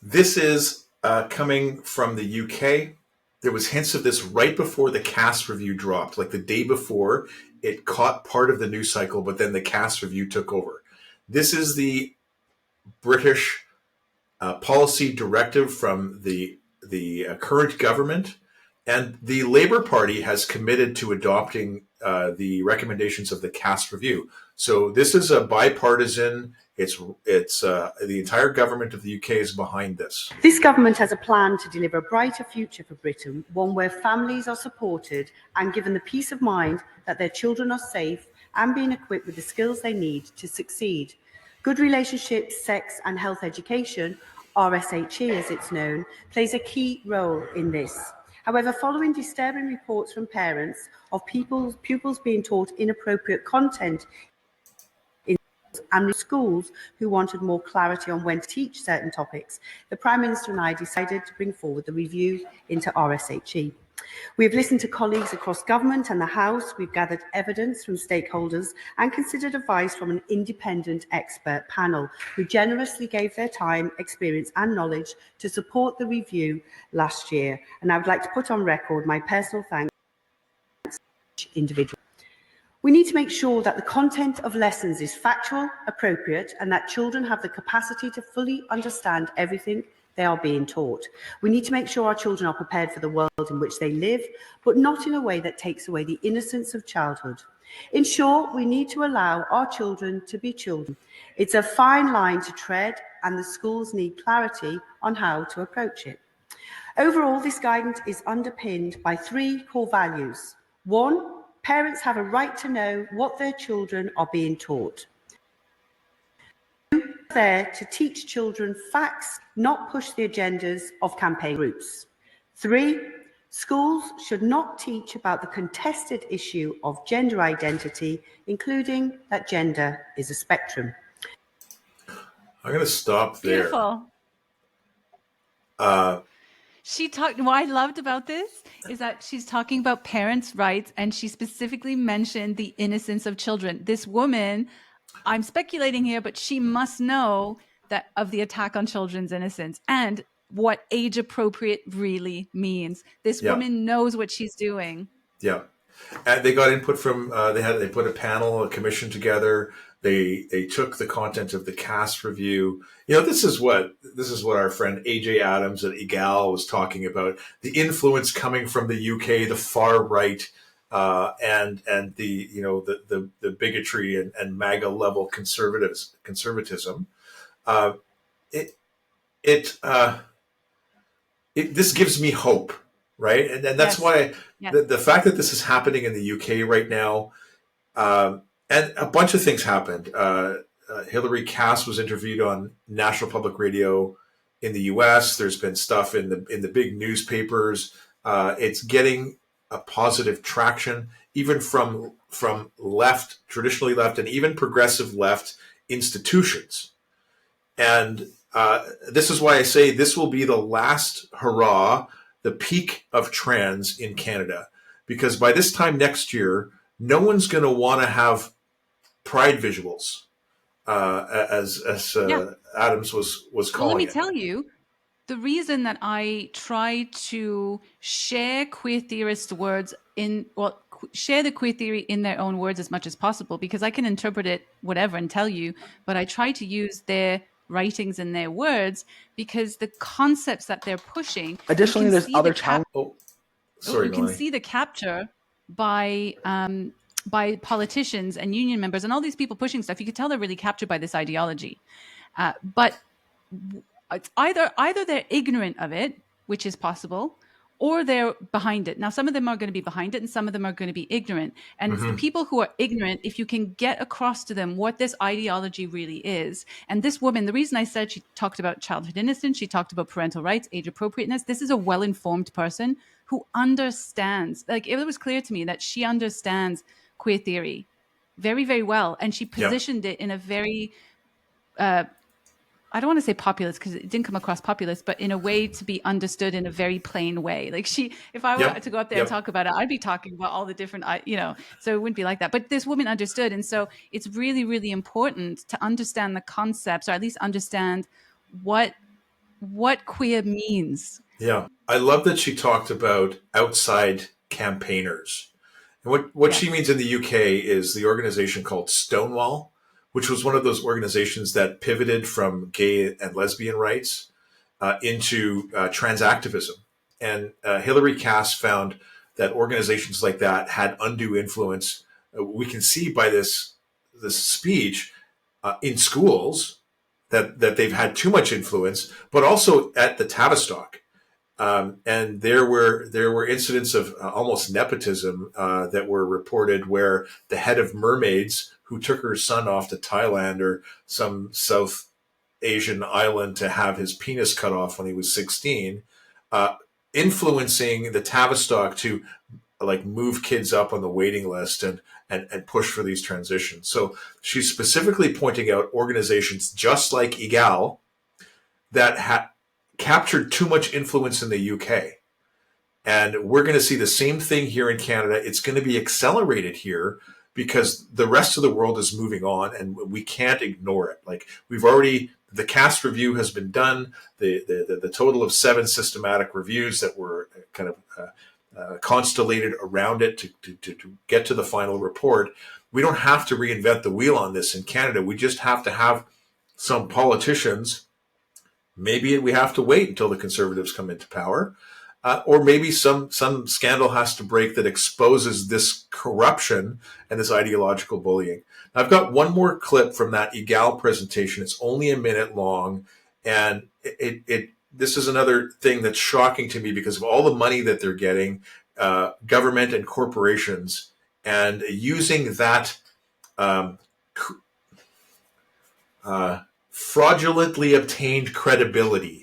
This is coming from the UK. There was hints of this right before the cast review dropped, like the day before. It caught part of the news cycle, but then the cast review took over. This is the British policy directive from the current government, and the Labour Party has committed to adopting the recommendations of the cast review. So this is a bipartisan. It's the entire government of the UK is behind this. This government has a plan to deliver a brighter future for Britain, one where families are supported and given the peace of mind that their children are safe and being equipped with the skills they need to succeed. Good relationships, sex and health education, RSHE as it's known, plays a key role in this. However, following disturbing reports from parents of pupils being taught inappropriate content and the schools who wanted more clarity on when to teach certain topics, the Prime Minister and I decided to bring forward the review into RSHE. We have listened to colleagues across government and the House, we've gathered evidence from stakeholders and considered advice from an independent expert panel who generously gave their time, experience and knowledge to support the review last year. And I would like to put on record my personal thanks to each individual. We need to make sure that the content of lessons is factual, appropriate, and that children have the capacity to fully understand everything they are being taught. We need to make sure our children are prepared for the world in which they live, but not in a way that takes away the innocence of childhood. In short, we need to allow our children to be children. It's a fine line to tread, and the schools need clarity on how to approach it. Overall, this guidance is underpinned by three core values. One, parents have a right to know what their children are being taught. Two, there to teach children facts, not push the agendas of campaign groups. Three, schools should not teach about the contested issue of gender identity, including that gender is a spectrum. I'm going to stop there. Beautiful. What I loved about this is that she's talking about parents' rights, and she specifically mentioned the innocence of children. This woman, I'm speculating here, but she must know that of the attack on children's innocence and what age appropriate really means. This woman knows what she's doing. Yeah. And they got input from they put a panel, a commission together. They took the content of the cast review. You know, this is what our friend AJ Adams at EGAL was talking about. The influence coming from the UK, the far right, and the bigotry and MAGA level conservatism. This gives me hope. Right. And that's why the fact that this is happening in the UK right now, and a bunch of things happened. Hilary Cass was interviewed on National Public Radio in the US. There's been stuff in the big newspapers. It's getting a positive traction, even from left, traditionally left, and even progressive left institutions. And this is why I say this will be the last hurrah, the peak of trans in Canada, because by this time next year, no one's going to want to have pride visuals, as Adams was calling Well, let me it. tell you, the reason that I try to share queer theorists' words share the queer theory in their own words as much as possible, because I can interpret it whatever and tell you, but I try to use their writings and their words, because the concepts that they're pushing. Additionally, there's other challenges. Sorry, you can see the capture by politicians and union members and all these people pushing stuff. You could tell they're really captured by this ideology, but it's either they're ignorant of it, which is possible, or they're behind it. Now, some of them are going to be behind it and some of them are going to be ignorant. And it's the people who are ignorant, if you can get across to them what this ideology really is. And this woman, the reason I said she talked about childhood innocence, she talked about parental rights, age appropriateness. This is a well-informed person who understands, like, it was clear to me that she understands queer theory very, very well. And she positioned it in a very, I don't want to say populist because it didn't come across populist, but in a way to be understood in a very plain way. Like if I were to go up there and talk about it, I'd be talking about all the different, so it wouldn't be like that. But this woman understood. And so it's really, really important to understand the concepts, or at least understand what what queer means. Yeah. I love that she talked about outside campaigners. And what she means in the UK is the organization called Stonewall, which was one of those organizations that pivoted from gay and lesbian rights into trans activism. And Hilary Cass found that organizations like that had undue influence. We can see by this speech in schools that they've had too much influence, but also at the Tavistock. And there were incidents of almost nepotism that were reported, where the head of Mermaids, who took her son off to Thailand or some South Asian island to have his penis cut off when he was 16, influencing the Tavistock to like move kids up on the waiting list and push for these transitions. So she's specifically pointing out organizations just like EGAL that captured too much influence in the UK. And we're going to see the same thing here in Canada. It's going to be accelerated here because the rest of the world is moving on and we can't ignore it. Like the CAST review has been done. The total of 7 systematic reviews that were kind of constellated around it to get to the final report. We don't have to reinvent the wheel on this in Canada. We just have to have some politicians. Maybe we have to wait until the Conservatives come into power, or maybe some scandal has to break that exposes this corruption and this ideological bullying. Now, I've got one more clip from that EGAL presentation. It's only a minute long, and this is another thing that's shocking to me because of all the money that they're getting, government and corporations, and using that fraudulently obtained credibility